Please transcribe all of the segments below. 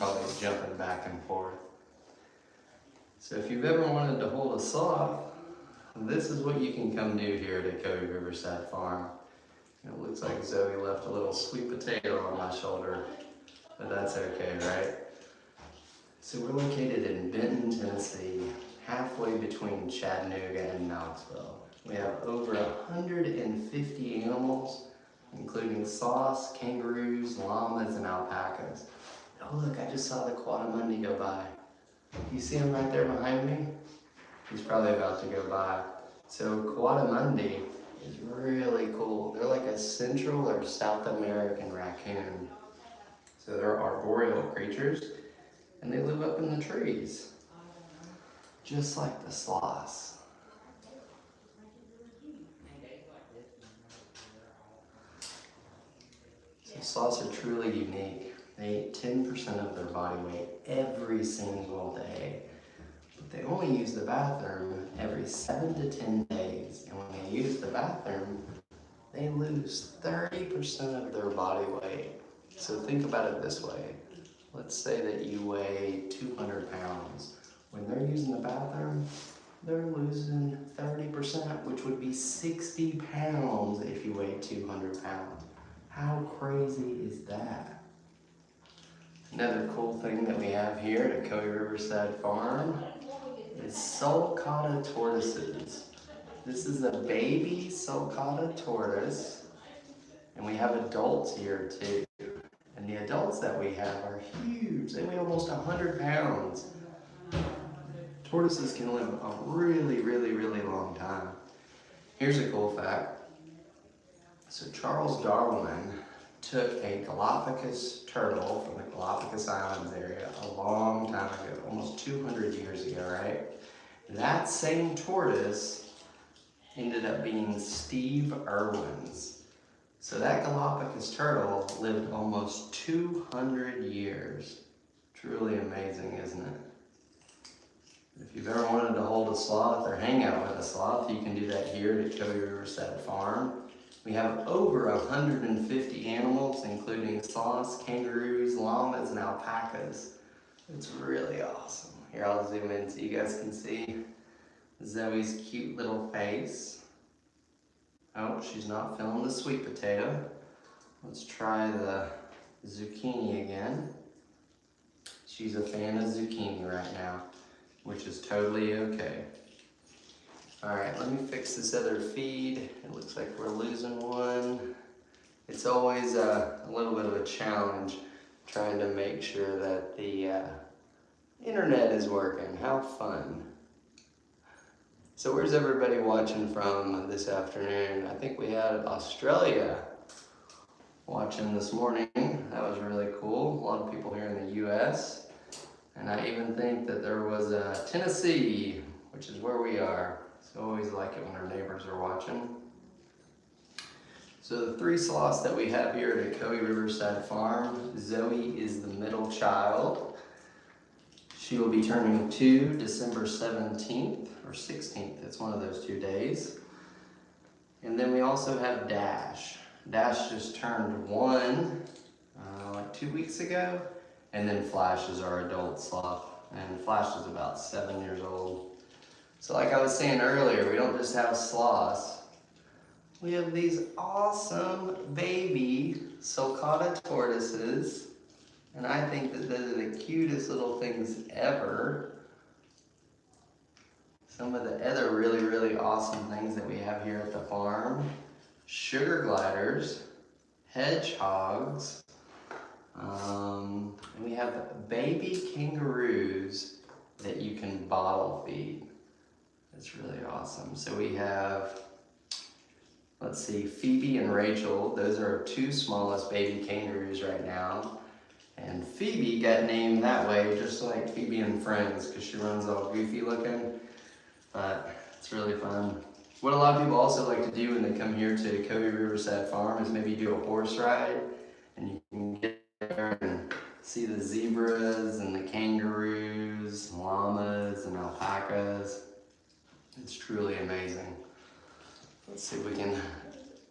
probably jumping back and forth. So if you've ever wanted to hold a sloth, this is what you can come do here at Ocoee Riverside Farm. It looks like Zoe left a little sweet potato on my shoulder, but that's okay, right? So we're located in Benton, Tennessee, halfway between Chattanooga and Knoxville. We have over 150 animals, including sloths, kangaroos, llamas, and alpacas. Oh look, I just saw the coatimundi go by. You see him right there behind me? He's probably about to go by. So coatimundi is really cool. They're like a Central or South American raccoon. So they're arboreal creatures, and they live up in the trees, just like the sloths. So sloths are truly unique. They eat 10% of their body weight every single day. But they only use the bathroom every 7 to 10 days. And when they use the bathroom, they lose 30% of their body weight. So think about it this way. Let's say that you weigh 200 pounds. When they're using the bathroom, they're losing 30%, which would be 60 pounds if you weigh 200 pounds. How crazy is that? Another cool thing that we have here at Ocoee Riverside Farm is sulcata tortoises. This is a baby sulcata tortoise, and we have adults here too. And the adults that we have are huge. They weigh almost 100 pounds. Tortoises can live a really, really, really long time. Here's a cool fact. So Charles Darwin took a Galapagos turtle from the Galapagos Islands area a long time ago, almost 200 years ago, right? That same tortoise ended up being Steve Irwin's. So that Galapagos turtle lived almost 200 years. Truly amazing, isn't it? If you've ever wanted to hold a sloth or hang out with a sloth, you can do that here at Ocoee Riverside Farm. We have over 150 animals, including sloths, kangaroos, llamas, and alpacas. It's really awesome. Here, I'll zoom in so you guys can see Zoe's cute little face. Oh, she's not feeling the sweet potato. Let's try the zucchini again. She's a fan of zucchini right now, which is totally okay. All right, let me fix this other feed. It looks like we're losing one. It's always a little bit of a challenge trying to make sure that the internet is working. How fun. So where's everybody watching from this afternoon? I think we had Australia watching this morning. That was really cool. A lot of people here in the US. And I even think that there was Tennessee, which is where we are. So I always like it when our neighbors are watching. So the 3 sloths that we have here at Ocoee Riverside Farm, Zoe is the middle child. She will be turning 2 December 17th or 16th. It's one of those 2 days. And then we also have Dash. Dash just turned 1 like 2 weeks ago. And then Flash is our adult sloth. And Flash is about 7 years old. So like I was saying earlier, we don't just have sloths. We have these awesome baby sulcata tortoises. And I think that those are the cutest little things ever. Some of the other really, really awesome things that we have here at the farm. Sugar gliders, hedgehogs, and we have baby kangaroos that you can bottle feed. It's really awesome. So we have, let's see, Phoebe and Rachel. Those are our 2 smallest baby kangaroos right now. And Phoebe got named that way just like Phoebe and Friends because she runs all goofy looking. But it's really fun. What a lot of people also like to do when they come here to Ocoee Riverside Farm is maybe do a horse ride. And you can get there and see the zebras and the kangaroos, llamas and alpacas. It's truly amazing. Let's see if we can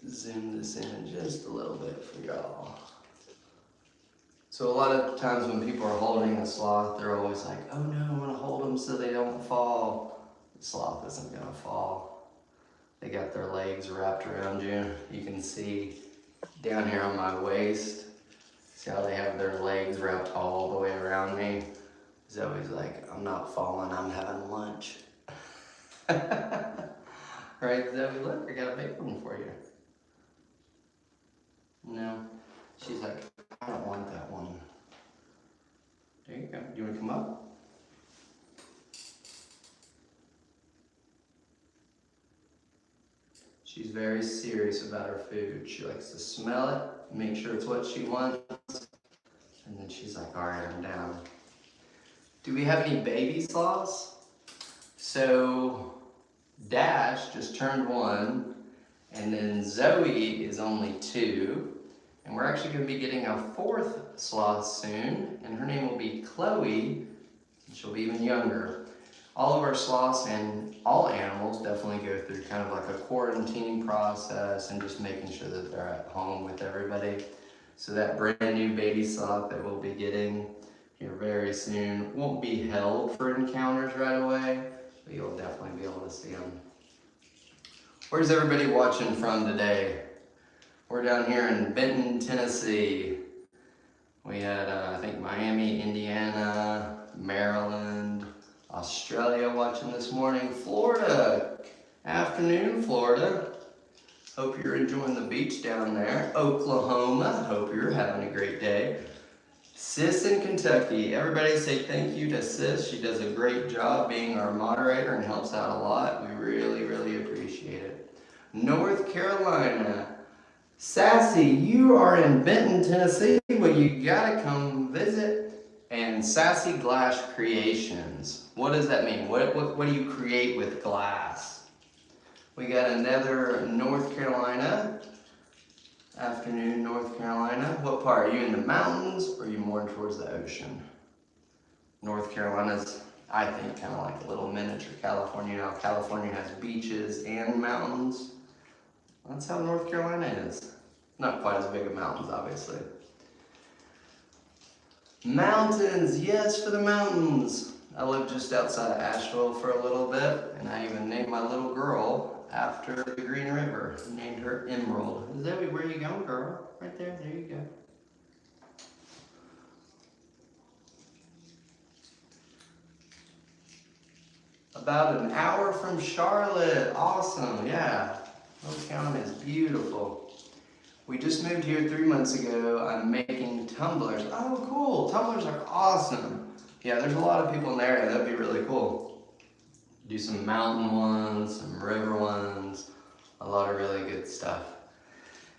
zoom this in just a little bit for y'all. So So a lot of times when people are holding a sloth, they're always like, oh no, I'm gonna hold them so they don't fall. The sloth isn't gonna fall. They got their legs wrapped around you. You can see down here on my waist, see how they have their legs wrapped all the way around me? Zoe's like, I'm not falling, I'm having lunch. Right, Zoe, look, I got a big one for you. No, she's like, I don't want that one. There you go. Do you want to come up? She's very serious about her food. She likes to smell it, make sure it's what she wants, and then she's like, all right, I'm down. Do we have any baby sloths? So Dash just turned 1, and then Zoe is only 2, and we're actually going to be getting a 4th sloth soon, and her name will be Chloe, and she'll be even younger. All of our sloths and all animals definitely go through kind of like a quarantine process and just making sure that they're at home with everybody. So that brand new baby sloth that we'll be getting here very soon won't be held for encounters right away, but you'll definitely be able to see them. Where's everybody watching from today? We're down here in Benton, Tennessee. We had, I think, Miami, Indiana, Maryland, Australia watching this morning, Florida. Afternoon, Florida. Hope you're enjoying the beach down there. Oklahoma, hope you're having a great day. Sis in Kentucky, everybody say thank you to Sis. She does a great job being our moderator and helps out a lot. We really, really appreciate it. North Carolina, Sassy, you are in Benton, Tennessee. Well, you gotta come visit. And Sassy Glass Creations. What does that mean? What do you create with glass? We got another North Carolina. Afternoon, North Carolina. What part? Are you in the mountains or are you more towards the ocean? North Carolina's, I think, kind of like a little miniature California. Now, California has beaches and mountains. That's how North Carolina is. Not quite as big of mountains, obviously. Mountains, yes, for the mountains. I lived just outside of Asheville for a little bit, and I even named my little girl after the Green River. I named her Emerald. Zoe, where you going, girl? Right there, there you go. About an hour from Charlotte. Awesome, yeah. Oak County is beautiful. We just moved here 3 months ago. I'm making tumblers. Oh, cool. Tumblers are awesome. Yeah, there's a lot of people in the area. That'd be really cool. Do some mountain ones, some river ones, a lot of really good stuff.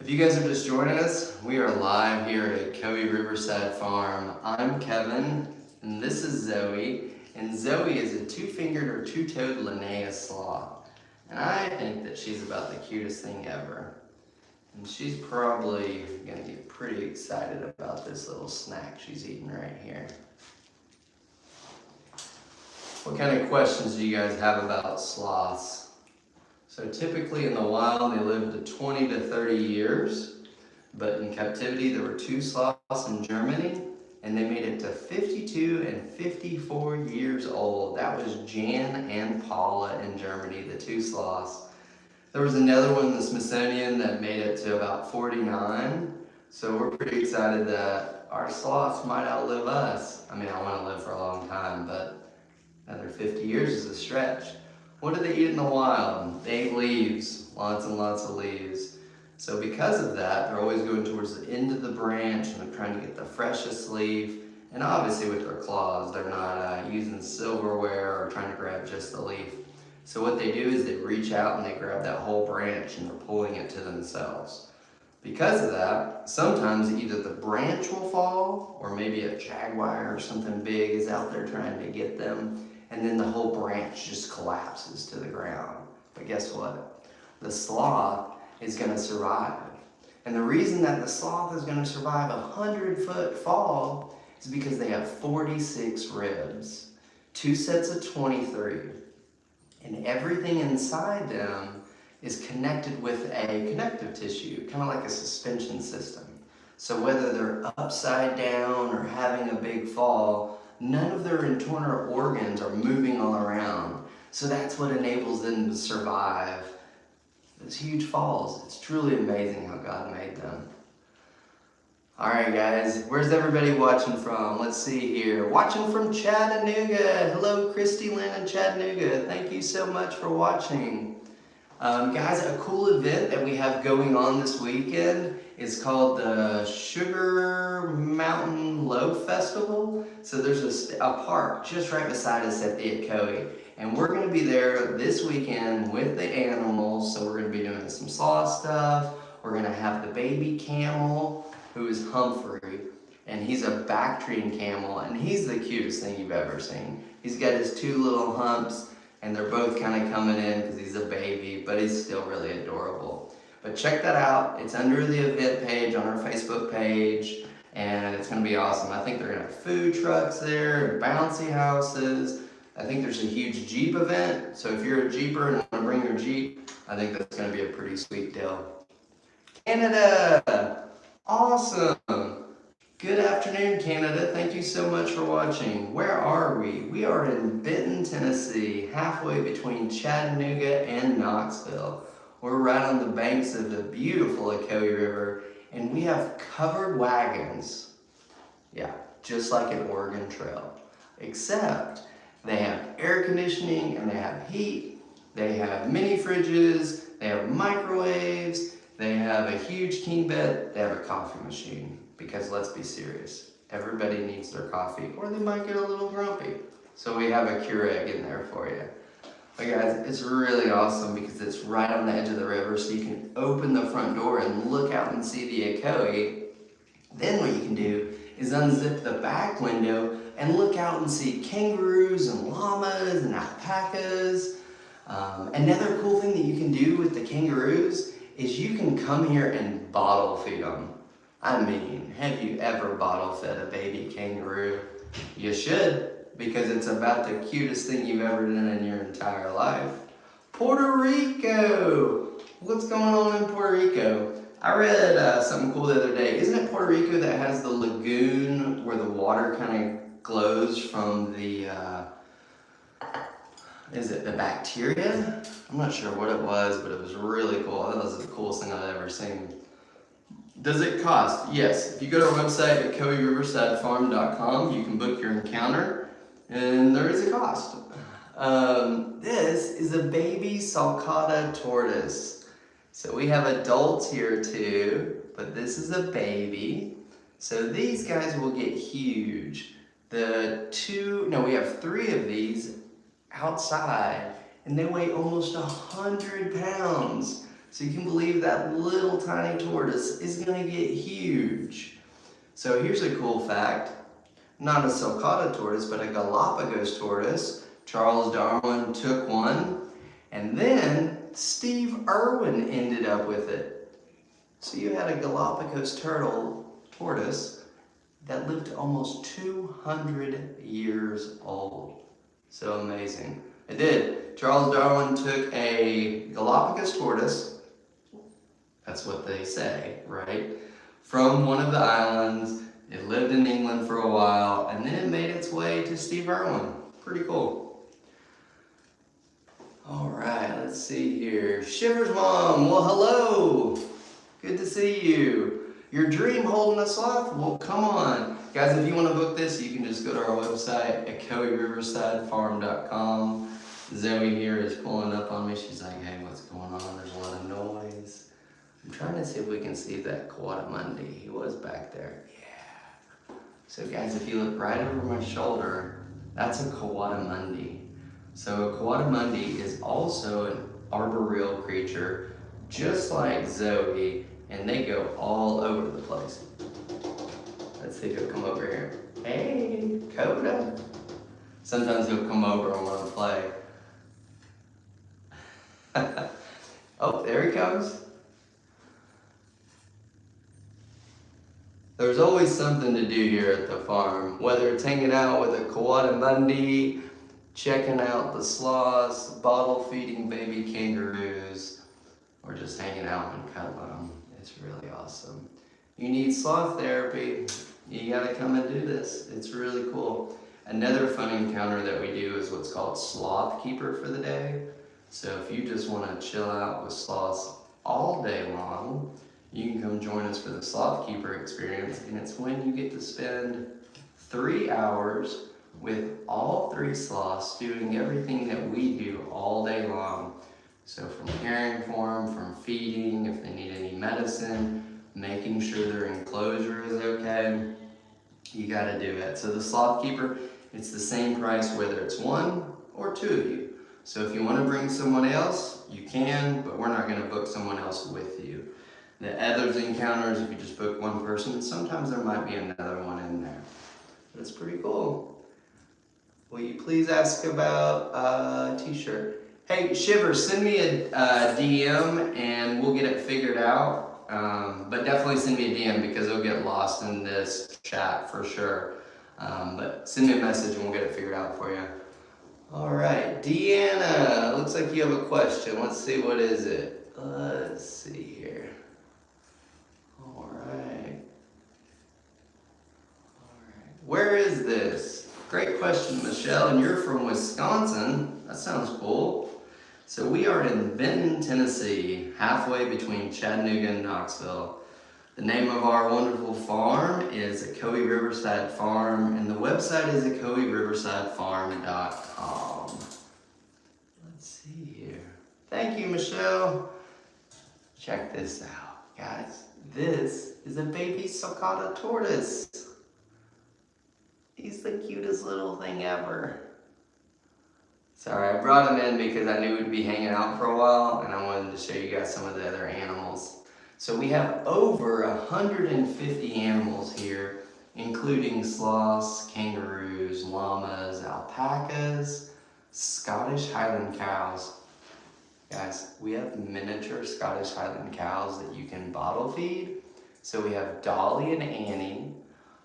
If you guys are just joining us, we are live here at Ocoee Riverside Farm. I'm Kevin, and this is Zoe. And Zoe is a 2-fingered or 2-toed Linnaeus sloth. And I think that she's about the cutest thing ever. And she's probably gonna get pretty excited about this little snack she's eating right here. What kind of questions do you guys have about sloths? So typically in the wild, they live to 20 to 30 years, but in captivity, there were 2 sloths in Germany, and they made it to 52 and 54 years old. That was Jan and Paula in Germany, the 2 sloths. There was another one in the Smithsonian that made it to about 49. So we're pretty excited that our sloths might outlive us. I mean, I want to live for a long time, but another 50 years is a stretch. What do they eat in the wild? They eat leaves, lots and lots of leaves. So because of that, they're always going towards the end of the branch and they're trying to get the freshest leaf. And obviously with their claws, they're not using silverware or trying to grab just the leaf. So what they do is they reach out and they grab that whole branch and they're pulling it to themselves. Because of that, sometimes either the branch will fall or maybe a jaguar or something big is out there trying to get them, and then the whole branch just collapses to the ground. But guess what? The sloth is going to survive. And the reason that the sloth is going to survive a 100-foot fall is because they have 46 ribs, 2 sets of 23. And everything inside them is connected with a connective tissue, kind of like a suspension system. So whether they're upside down or having a big fall, none of their internal organs are moving all around. So that's what enables them to survive those huge falls. It's truly amazing how God made them. Alright guys, where's everybody watching from? Let's see here. Watching from Chattanooga. Hello Christy Lynn in Chattanooga. Thank you so much for watching. Guys, a cool event that we have going on this weekend is called the Sugar Mountain Loaf Festival. So there's a park just right beside us at the Ocoee. And we're going to be there this weekend with the animals. So we're going to be doing some sloth stuff. We're going to have the baby camel, who is Humphrey. And he's a Bactrian camel. And he's the cutest thing you've ever seen. He's got his two little humps. And they're both kind of coming in because he's a baby, but he's still really adorable. But check that out. It's under the event page on our Facebook page, and it's going to be awesome. I think they're going to have food trucks there, bouncy houses. I think there's a huge Jeep event, so if you're a Jeeper and want to bring your Jeep, I think that's going to be a pretty sweet deal. Canada! Awesome! Good afternoon, Canada. Thank you so much for watching. Where are we? We are in Benton, Tennessee, halfway between Chattanooga and Knoxville. We're right on the banks of the beautiful Ocoee River, and we have covered wagons. Yeah, just like an Oregon Trail. Except they have air conditioning and they have heat. They have mini fridges. They have microwaves. They have a huge king bed. They have a coffee machine. Because let's be serious, everybody needs their coffee or they might get a little grumpy. So we have a Keurig in there for you. But guys, it's really awesome because it's right on the edge of the river, so you can open the front door and look out and see the Ocoee. Then what you can do is unzip the back window and look out and see kangaroos and llamas and alpacas. Another cool thing that you can do with the kangaroos is you can come here and bottle feed them. I mean, have you ever bottle fed a baby kangaroo? You should, because it's about the cutest thing you've ever done in your entire life. Puerto Rico! What's going on in Puerto Rico? I read something cool the other day. Isn't it Puerto Rico that has the lagoon where the water kind of glows from the, is it the bacteria? I'm not sure what it was, but it was really cool. That was the coolest thing I've ever seen. Does it cost? Yes. If you go to our website at Ocoee Riverside Farm.com, you can book your encounter, and there is a cost. This is a baby sulcata tortoise. So we have adults here too, but this is a baby. So these guys will get huge. We have 3 of these outside, and they weigh almost 100 pounds. So you can believe that little tiny tortoise is going to get huge. So here's a cool fact. Not a sulcata tortoise, but a Galapagos tortoise. Charles Darwin took one, and then Steve Irwin ended up with it. So you had a Galapagos tortoise that lived to almost 200 years old. So amazing. It did. Charles Darwin took a Galapagos tortoise, that's what they say, right? From one of the islands. It lived in England for a while, and then it made its way to Steve Irwin. Pretty cool. All right, let's see here. Shivers Mom, well, hello. Good to see you. Your dream holding a sloth? Well, come on. Guys, if you want to book this, you can just go to our website at OcoeeRiversideFarm.com. Zoe here is pulling up on me. She's like, hey, what's going on? There's a lot of noise. I'm trying to see if we can see that coatimundi. He was back there. Yeah. So guys, if you look right over my shoulder, that's a coatimundi. So a coatimundi is also an arboreal creature, just like Zoe, and they go all over the place. Let's see if he'll come over here. Hey, Coda. Sometimes he'll come over and want to play. Oh, there he comes. There's always something to do here at the farm, whether it's hanging out with a coatimundi, checking out the sloths, bottle feeding baby kangaroos, or just hanging out and cuddling them. It's really awesome. you need sloth therapy, you gotta come and do this. It's really cool. Another fun encounter that we do is what's called Sloth Keeper for the day. So if you just wanna chill out with sloths all day long, you can come join us for the Sloth Keeper experience, and it's when you get to spend 3 hours with all 3 sloths doing everything that we do all day long. So from caring for them, from feeding, if they need any medicine, making sure their enclosure is okay, you gotta do it. So the Sloth Keeper, it's the same price whether it's 1 or 2 of you. So if you wanna bring someone else, you can, but we're not gonna book someone else with you. The others encounters, if you just book 1 person, sometimes there might be another one in there. But it's pretty cool. Will you please ask about a t-shirt? Hey, Shivers, send me a DM and we'll get it figured out. But definitely send me a DM because it'll get lost in this chat for sure. But send me a message and we'll get it figured out for you. All right, Deanna, looks like you have a question. Let's see, what is it? Let's see here. All right. Where is this? Great question, Michelle, and you're from Wisconsin. That sounds cool. So we are in Benton, Tennessee, halfway between Chattanooga and Knoxville. The name of our wonderful farm is Ocoee Riverside Farm, and the website is ocoeeriversidefarm.com. Let's see here. Thank you, Michelle. Check this out, guys. This is a baby sulcata tortoise. He's the cutest little thing ever. Sorry, I brought him in because I knew we'd be hanging out for a while and I wanted to show you guys some of the other animals. So we have over 150 animals here, including sloths, kangaroos, llamas, alpacas, Scottish Highland cows. Guys, we have miniature Scottish Highland cows that you can bottle feed. So we have Dolly and Annie.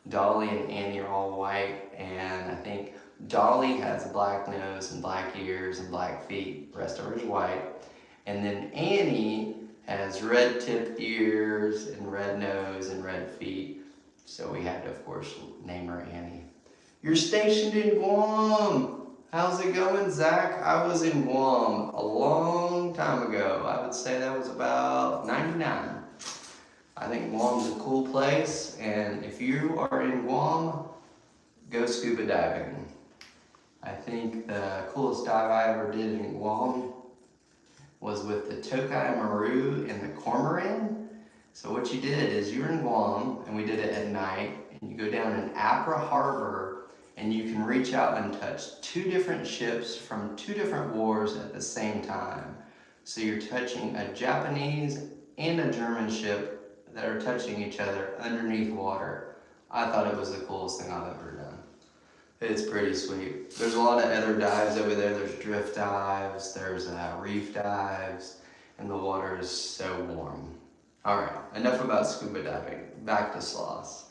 Dolly and Annie are all white, and I think Dolly has a black nose and black ears and black feet. The rest of her is white. And then Annie has red tipped ears and red nose and red feet. So we had to, of course, name her Annie. You're stationed in Guam. How's it going, Zach? I was in Guam a long time ago. I would say that was about 99. I think Guam's a cool place, and if you are in Guam, go scuba diving. I think the coolest dive I ever did in Guam was with the Tokai Maru and the Cormorant. So what you did is you were in Guam, and we did it at night, and you go down in Apra Harbor, and you can reach out and touch 2 different ships from 2 different wars at the same time. So you're touching a Japanese and a German ship that are touching each other underneath water. I thought it was the coolest thing I've ever done. It's pretty sweet. There's a lot of other dives over there. There's drift dives, there's reef dives, and the water is so warm. All right, enough about scuba diving. Back to sloths.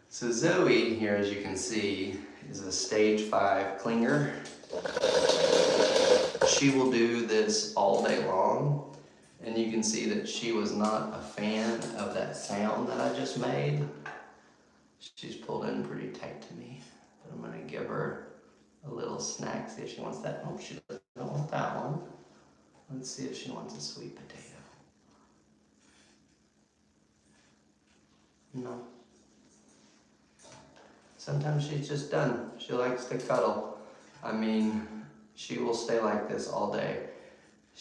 So Zoe here, as you can see, is a stage 5 clinger. She will do this all day long. And you can see that she was not a fan of that sound that I just made. She's pulled in pretty tight to me. But I'm gonna give her a little snack, see if she wants that. Oh, she doesn't want that one. Let's see if she wants a sweet potato. No. Sometimes she's just done. She likes to cuddle. I mean, she will stay like this all day.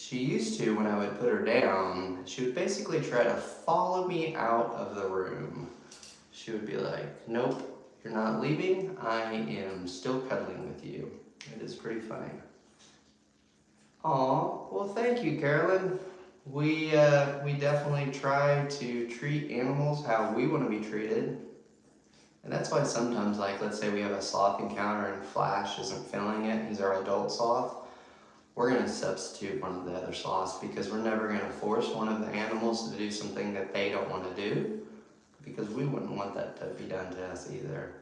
She used to, when I would put her down, she would basically try to follow me out of the room. She would be like, nope, you're not leaving. I am still cuddling with you. It is pretty funny. Aw, well thank you, Carolyn. We definitely try to treat animals how we want to be treated. And that's why sometimes, like, let's say we have a sloth encounter and Flash isn't feeling it, he's our adult sloth. We're going to substitute one of the other sloths because we're never going to force one of the animals to do something that they don't want to do, because we wouldn't want that to be done to us either.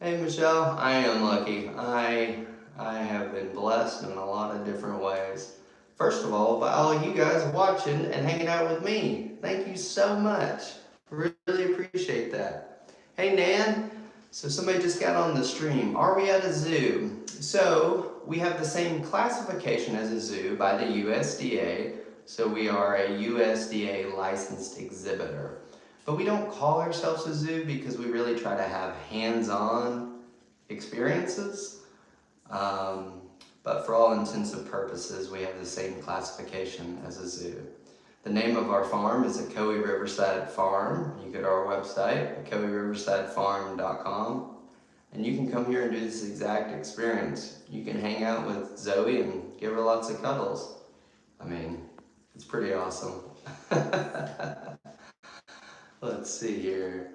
Hey Michelle, I am lucky. I have been blessed in a lot of different ways. first of all, by all you guys watching and hanging out with me. Thank you so much. Really appreciate that. Hey, Nan. So somebody just got on the stream. Are we at a zoo? So we have the same classification as a zoo by the USDA. So we are a USDA licensed exhibitor. But we don't call ourselves a zoo because we really try to have hands-on experiences. But for all intents and purposes, we have the same classification as a zoo. The name of our farm is Ocoee Riverside Farm. You go to our website, ocoeeriversidefarm.com, and you can come here and do this exact experience. You can hang out with Zoe and give her lots of cuddles. I mean, it's pretty awesome. Let's see here.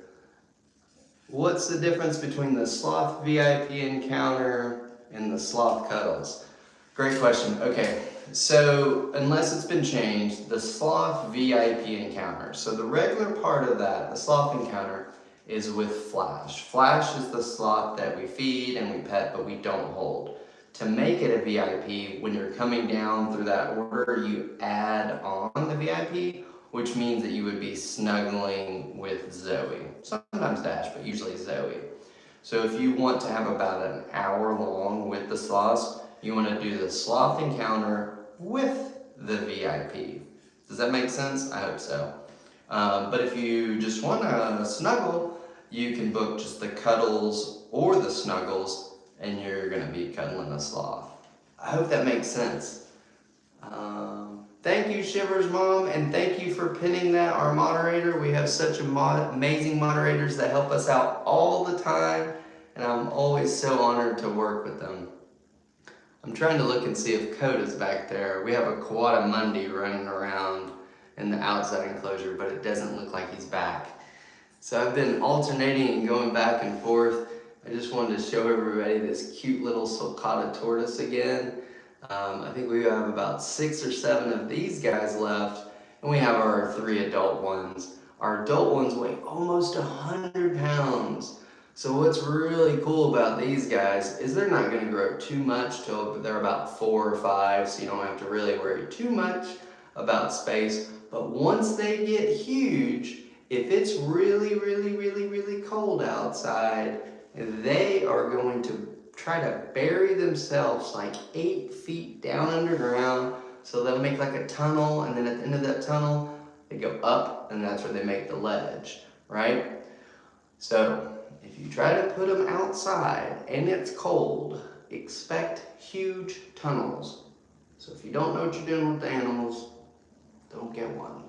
What's the difference between the Sloth VIP encounter and the Sloth cuddles? Great question. Okay, so unless it's been changed, the Sloth VIP encounter. So the regular part of that, the Sloth encounter, is with Flash. Flash is the sloth that we feed and we pet, but we don't hold. To make it a VIP, when you're coming down through that order, you add on the VIP, which means that you would be snuggling with Zoe. Sometimes Dash, but usually Zoe. So if you want to have about an hour long with the sloths, you want to do the Sloth encounter with the VIP. Does that make sense? I hope so. But if you just want to snuggle, you can book just the cuddles or the snuggles, and you're going to be cuddling a sloth. I hope that makes sense. Thank you, Shivers Mom, and thank you for pinning that, our moderator. We have such amazing moderators that help us out all the time, and I'm always so honored to work with them. I'm trying to look and see if Coda's back there. We have a Coatimundi running around in the outside enclosure, but it doesn't look like he's back. So I've been alternating and going back and forth. I just wanted to show everybody this cute little sulcata tortoise again. I think we have about 6 or 7 of these guys left, and we have our 3 adult ones. Our adult ones weigh almost 100 pounds. So what's really cool about these guys is they're not going to grow too much till they're about 4 or 5, so you don't have to really worry too much about space. But once they get huge, if it's really, really, really, really cold outside, they are going to try to bury themselves like 8 feet down underground. So they'll make like a tunnel, and then at the end of that tunnel, they go up, and that's where they make the ledge, right? So if you try to put them outside and it's cold, expect huge tunnels. So if you don't know what you're doing with the animals, don't get one.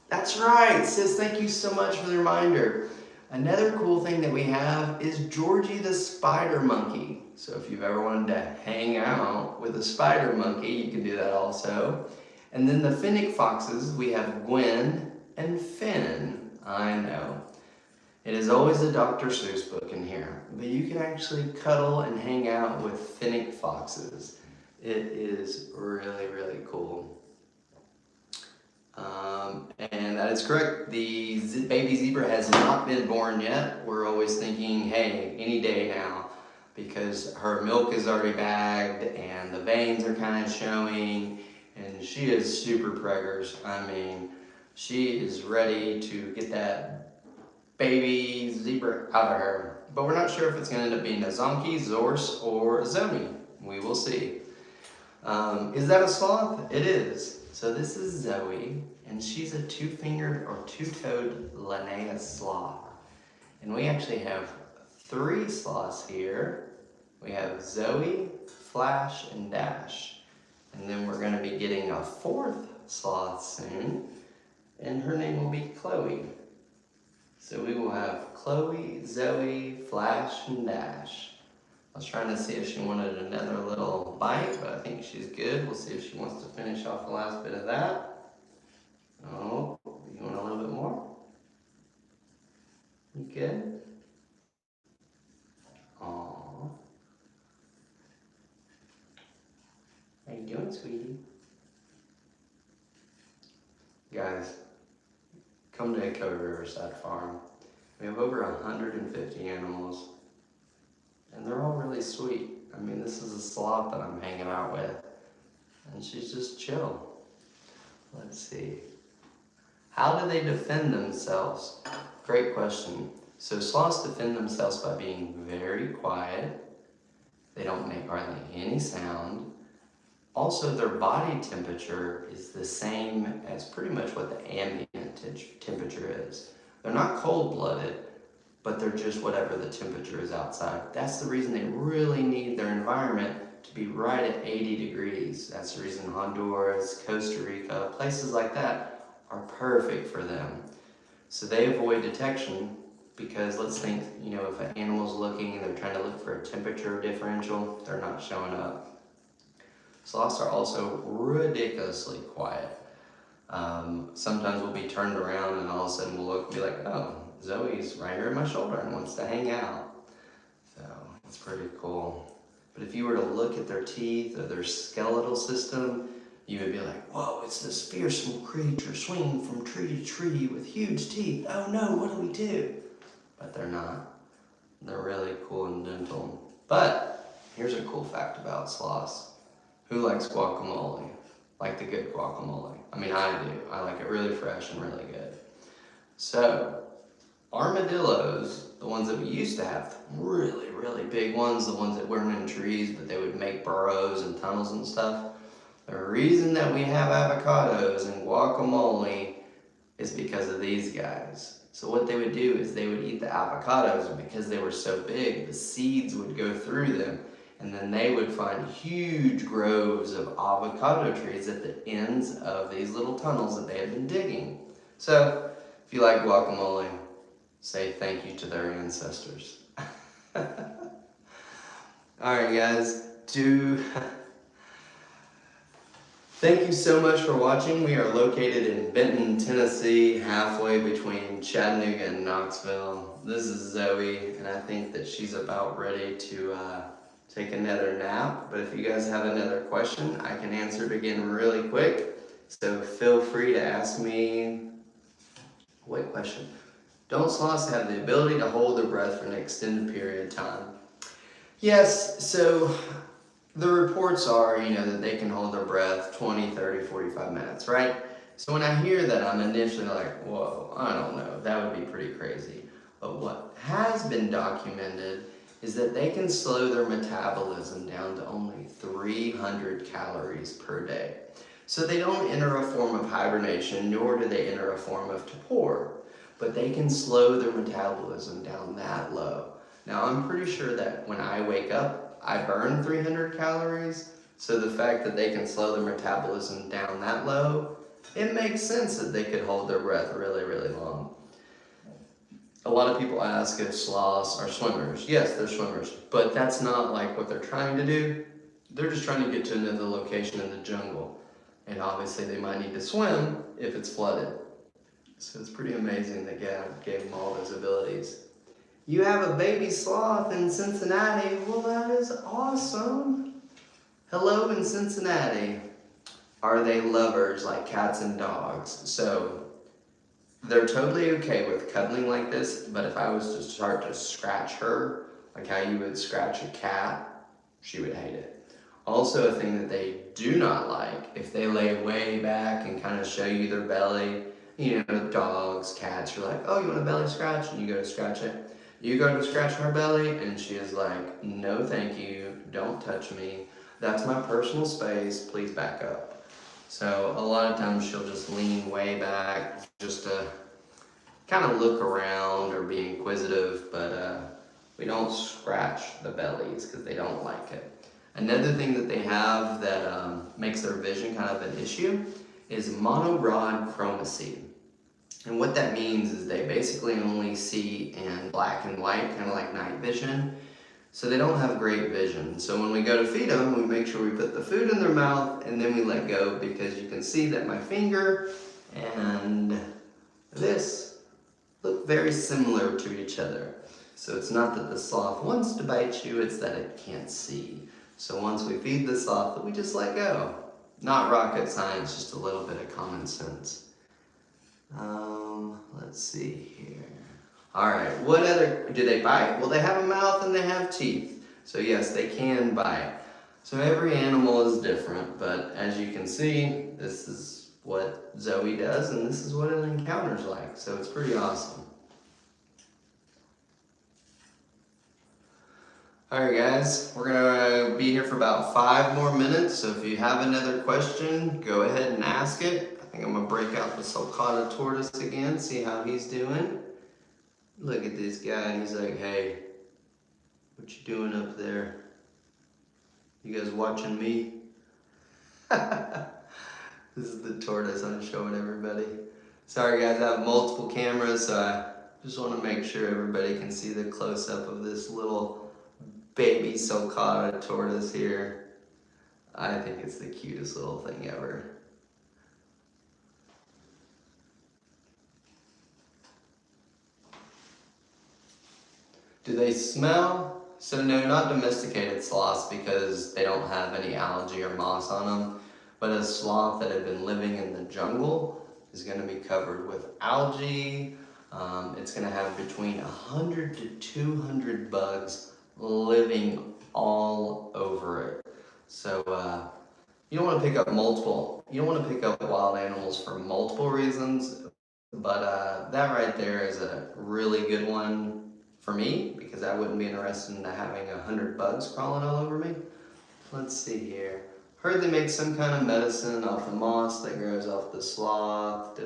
That's right, sis. Thank you so much for the reminder. Another cool thing that we have is Georgie the spider monkey. So if you've ever wanted to hang out with a spider monkey, you can do that also. And then the fennec foxes, we have Gwen and Finn. I know. It is always a Dr. Seuss book in here, but you can actually cuddle and hang out with fennec foxes. It is really, really cool. And that is correct. The baby zebra has not been born yet. We're always thinking, hey, any day now, because her milk is already bagged and the veins are kind of showing, and she is super preggers. I mean, she is ready to get that baby zebra out of her. But we're not sure if it's going to end up being a Zonky, Zorse, or a Zonie. We will see. Is that a sloth? It is. So this is Zoe, and she's a 2-fingered or 2-toed Linnaeus sloth. And we actually have 3 sloths here. We have Zoe, Flash, and Dash. And then we're going to be getting a 4th sloth soon, and her name will be Chloe. So we will have Chloe, Zoe, Flash, and Dash. I was trying to see if she wanted another little bite, but I think she's good. We'll see if she wants to finish off the last bit of that. Oh, you want a little bit more? You good? Aww. How you doing, sweetie? Guys, come to Ocoee Riverside Farm. We have over 150 animals, and they're all really sweet. I mean, this is a sloth that I'm hanging out with, and she's just chill. Let's see. How do they defend themselves? Great question. So sloths defend themselves by being very quiet. They don't make hardly any sound. Also, their body temperature is the same as pretty much what the ambient temperature is. They're not cold-blooded, but they're just whatever the temperature is outside. That's the reason they really need their environment to be right at 80 degrees. That's the reason Honduras, Costa Rica, places like that are perfect for them. So they avoid detection because let's think, if an animal's looking and they're trying to look for a temperature differential, they're not showing up. Sloths are also ridiculously quiet. Sometimes we'll be turned around and all of a sudden we'll look and be like, oh, Zoe's right here on my shoulder and wants to hang out. So it's pretty cool. But if you were to look at their teeth or their skeletal system, you would be like, whoa, it's this fearsome creature swinging from tree to tree with huge teeth. Oh no, what do we do? But they're not. They're really cool and gentle. But here's a cool fact about sloths. Who likes guacamole? Like the good guacamole? I mean, I do. I like it really fresh and really good. So, armadillos, the ones that we used to have, really, really big ones, the ones that weren't in trees, but they would make burrows and tunnels and stuff. The reason that we have avocados and guacamole is because of these guys. So what they would do is they would eat the avocados, and because they were so big, the seeds would go through them, and then they would find huge groves of avocado trees at the ends of these little tunnels that they had been digging. So, if you like guacamole, say thank you to their ancestors. Alright guys, thank you so much for watching. We are located in Benton, Tennessee, halfway between Chattanooga and Knoxville. This is Zoe, and I think that she's about ready to take another nap. But if you guys have another question, I can answer it again really quick. So feel free to ask me. What question? Don't sloths have the ability to hold their breath for an extended period of time? Yes, so the reports are, that they can hold their breath 20, 30, 45 minutes, right? So when I hear that, I'm initially like, whoa, I don't know, that would be pretty crazy. But what has been documented is that they can slow their metabolism down to only 300 calories per day. So they don't enter a form of hibernation, nor do they enter a form of torpor, but they can slow their metabolism down that low. Now I'm pretty sure that when I wake up, I burn 300 calories, so the fact that they can slow their metabolism down that low, it makes sense that they could hold their breath really, really long. A lot of people ask if sloths are swimmers. Yes, they're swimmers, but that's not like what they're trying to do. They're just trying to get to another location in the jungle. And obviously they might need to swim if it's flooded. So it's pretty amazing that God gave them all those abilities. You have a baby sloth in Cincinnati. Well, that is awesome. Hello in Cincinnati. Are they lovers like cats and dogs? So they're totally okay with cuddling like this, but if I was to start to scratch her, like how you would scratch a cat, she would hate it. Also, a thing that they do not like, if they lay way back and kind of show you their belly, dogs, cats, you're like, oh, you want a belly scratch? And you go to scratch it. You go to scratch her belly, and she is like, no thank you, don't touch me. That's my personal space, please back up. So a lot of times she'll just lean way back just to kind of look around or be inquisitive, but we don't scratch the bellies because they don't like it. Another thing that they have that makes their vision kind of an issue is monorod chromacy. And what that means is they basically only see in black and white, kind of like night vision. So they don't have great vision. So when we go to feed them, we make sure we put the food in their mouth and then we let go, because you can see that my finger and this look very similar to each other. So it's not that the sloth wants to bite you, it's that it can't see. So once we feed the sloth, we just let go. Not rocket science, just a little bit of common sense. Let's see here. All right, what other, do they bite? Well, they have a mouth and they have teeth. So yes, they can bite. So every animal is different, but as you can see, this is what Zoe does, and this is what an encounter's like. So it's pretty awesome. Alright guys, we're going to be here for about 5 more minutes, so if you have another question, go ahead and ask it. I think I'm going to break out the sulcata tortoise again, see how he's doing. Look at this guy, he's like, hey, what you doing up there? You guys watching me? This is the tortoise I'm showing everybody. Sorry guys, I have multiple cameras, so I just want to make sure everybody can see the close-up of this little baby sulcata tortoise here. I think it's the cutest little thing ever. Do they smell? So no, not domesticated sloths because they don't have any algae or moss on them. But a sloth that had been living in the jungle is going to be covered with algae. It's going to have between 100 to 200 bugs living all over it. So you don't want to pick up wild animals for multiple reasons. But that right there is a really good one for me, because I wouldn't be interested in having 100 bugs crawling all over me. Let's see here. Heard they make some kind of medicine off the moss that grows off the sloth.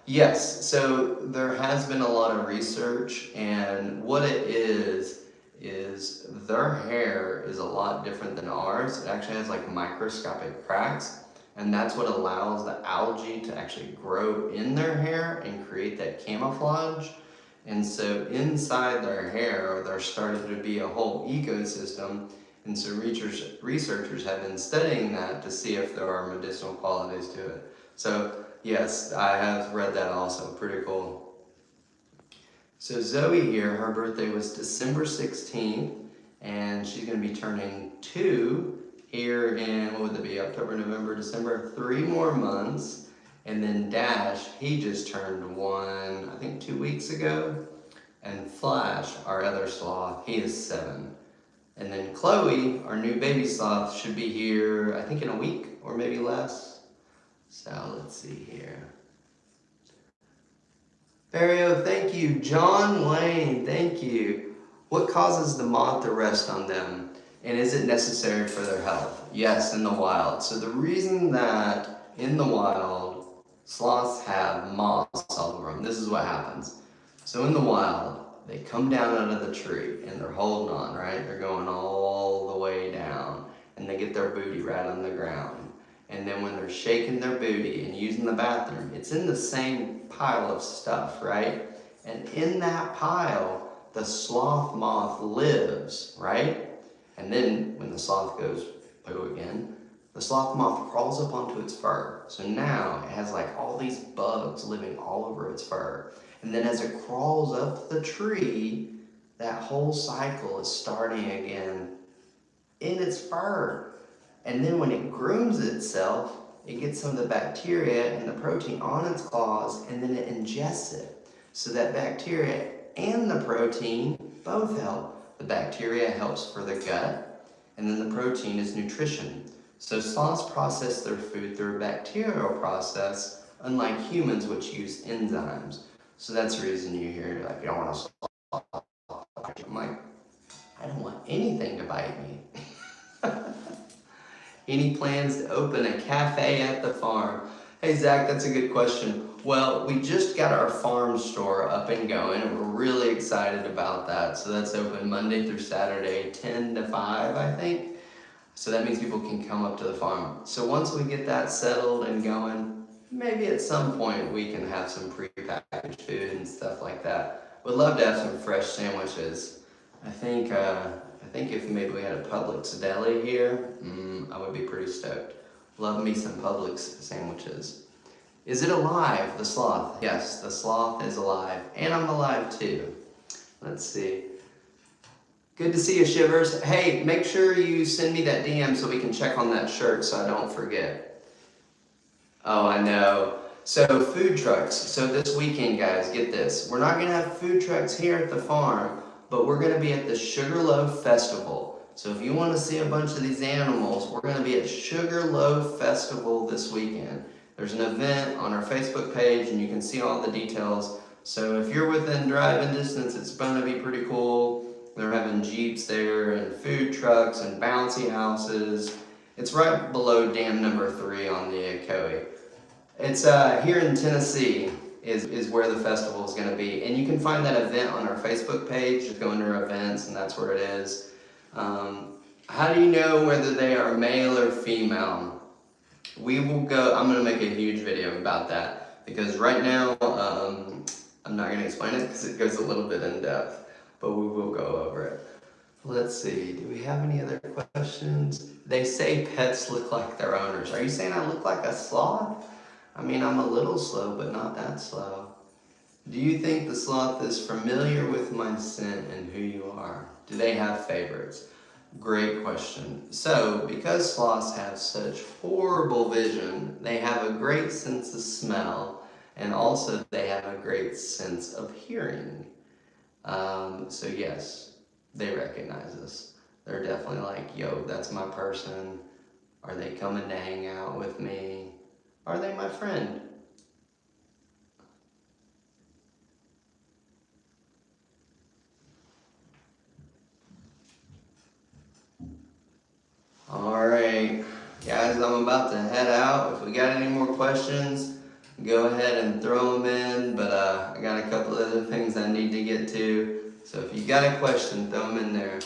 Yes, so there has been a lot of research, and what it is their hair is a lot different than ours. It actually has like microscopic cracks, and that's what allows the algae to actually grow in their hair and create that camouflage. And so inside their hair, there started to be a whole ecosystem. And so researchers have been studying that to see if there are medicinal qualities to it. So yes, I have read that also. Pretty cool. So Zoe here, her birthday was December 16th, and she's going to be turning 2 here in, what would it be, October, November, December, 3 more months. And then Dash, he just turned 1, I think 2 weeks ago. And Flash, our other sloth, he is 7. And then Chloe, our new baby sloth, should be here, I think in a week or maybe less. So let's see here. Barrio, thank you. John Wayne, thank you. What causes the moth to rest on them? And is it necessary for their health? Yes, in the wild. So the reason that in the wild, sloths have moss all over them, this is what happens. So in the wild, they come down out of the tree and they're holding on, right? They're going all the way down and they get their booty right on the ground. And then when they're shaking their booty and using the bathroom, it's in the same pile of stuff, right? And in that pile, the sloth moth lives, right? And then when the sloth goes poo again, the sloth moth crawls up onto its fur. So now it has like all these bugs living all over its fur. And then as it crawls up the tree, that whole cycle is starting again in its fur. And then when it grooms itself, it gets some of the bacteria and the protein on its claws, and then it ingests it. So that bacteria and the protein both help. The bacteria helps for the gut, and then the protein is nutrition. So sloths process their food through a bacterial process, unlike humans which use enzymes. So that's the reason you hear, like, you don't want to sloth. I'm like, I don't want anything to bite me. Any plans to open a cafe at the farm? Hey Zach, that's a good question. Well, we just got our farm store up and going, and we're really excited about that. So that's open Monday through Saturday, 10 to 5, I think. So that means people can come up to the farm. So once we get that settled and going, maybe at some point we can have some pre-packaged food and stuff like that. Would love to have some fresh sandwiches. I think if maybe we had a Publix deli here, I would be pretty stoked. Love me some Publix sandwiches. Is it alive, the sloth? Yes, the sloth is alive, and I'm alive too. Let's see. Good to see you, Shivers. Hey, make sure you send me that DM so we can check on that shirt so I don't forget. Oh, I know. So food trucks. So this weekend, guys, get this. We're not going to have food trucks here at the farm, but we're going to be at the Sugarloaf Festival. So if you want to see a bunch of these animals, we're going to be at Sugarloaf Festival this weekend. There's an event on our Facebook page and you can see all the details. So if you're within driving distance, it's going to be pretty cool. They're having Jeeps there and food trucks and bouncy houses. It's right below dam number 3 on the Ocoee. It's here in Tennessee is where the festival is going to be. And you can find that event on our Facebook page. Just go under events and that's where it is. How do you know whether they are male or female? We will go, I'm going to make a huge video about that because right now I'm not going to explain it because it goes a little bit in depth, but we will go over it. Let's see, do we have any other questions? They say pets look like their owners. Are you saying I look like a sloth? I mean, I'm a little slow, but not that slow. Do you think the sloth is familiar with my scent and who you are? Do they have favorites? Great question. So, because sloths have such horrible vision, they have a great sense of smell, and also they have a great sense of hearing. So yes, they recognize us. They're definitely like, yo, that's my person. Are they coming to hang out with me? Are they my friend? Alright, guys, I'm about to head out. If we got any more questions, go ahead and throw them in, but I got a couple other things I need to get to. So if you got a question, throw them in there.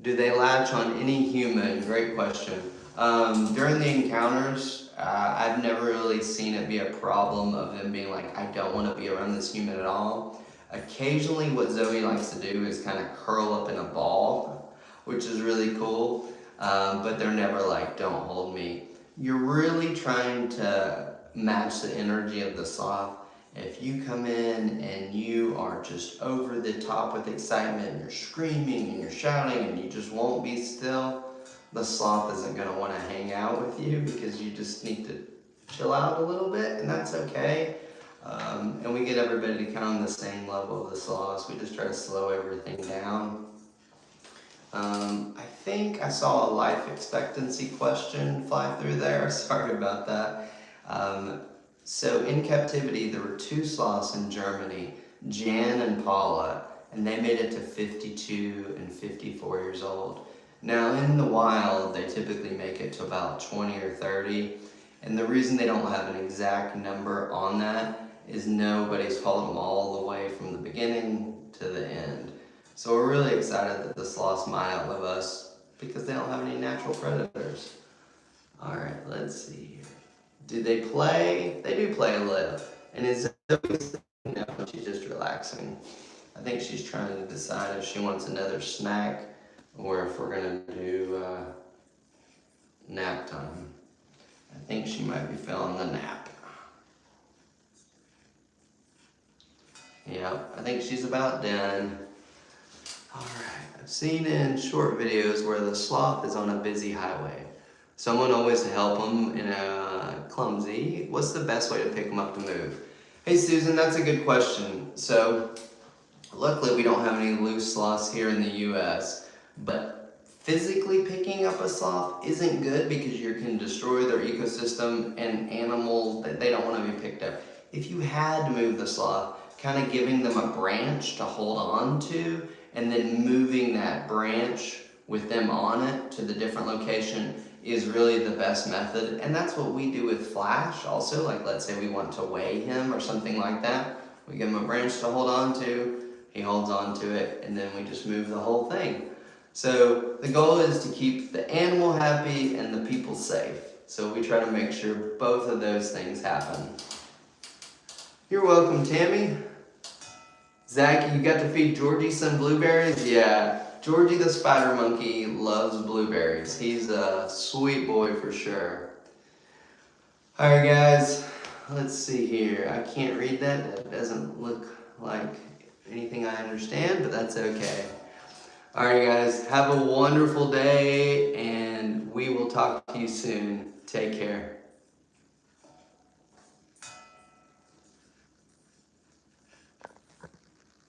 Do they latch on any human? Great question. During the encounters, I've never really seen it be a problem of them being like, I don't want to be around this human at all. Occasionally what Zoe likes to do is kind of curl up in a ball, which is really cool. But they're never like, don't hold me. You're really trying to match the energy of the sloth. If you come in and you are just over the top with excitement, and you're screaming and you're shouting and you just won't be still, the sloth isn't going to want to hang out with you because you just need to chill out a little bit, and that's okay. And we get everybody to kind of on the same level of the sloths. We just try to slow everything down. I think I saw a life expectancy question fly through there. Sorry about that. So in captivity, there were 2 sloths in Germany, Jan and Paula, and they made it to 52 and 54 years old. Now in the wild, they typically make it to about 20 or 30. And the reason they don't have an exact number on that is nobody's followed them all the way from the beginning to the end. So we're really excited that the sloths might outlive us because they don't have any natural predators. All right, let's see here. Do they play? They do play a little. And is Zoe, no, she's just relaxing. I think she's trying to decide if she wants another snack or if we're gonna do nap time. I think she might be feeling the nap. Yep, I think she's about done. Alright, I've seen in short videos where the sloth is on a busy highway. Someone always to help them in a clumsy. What's the best way to pick them up to move? Hey Susan, that's a good question. So, luckily we don't have any loose sloths here in the US, but physically picking up a sloth isn't good because you can destroy their ecosystem and animals that they don't want to be picked up. If you had to move the sloth, kind of giving them a branch to hold on to and then moving that branch with them on it to the different location is really the best method. And that's what we do with Flash also. Like let's say we want to weigh him or something like that. We give him a branch to hold on to, he holds on to it, and then we just move the whole thing. So the goal is to keep the animal happy and the people safe. So we try to make sure both of those things happen. You're welcome, Tammy. Zach, you got to feed Georgie some blueberries? Yeah. Georgie the spider monkey loves blueberries. He's a sweet boy for sure. Alright guys, let's see here. I can't read that. That doesn't look like anything I understand, but that's okay. Alright guys, have a wonderful day and we will talk to you soon. Take care.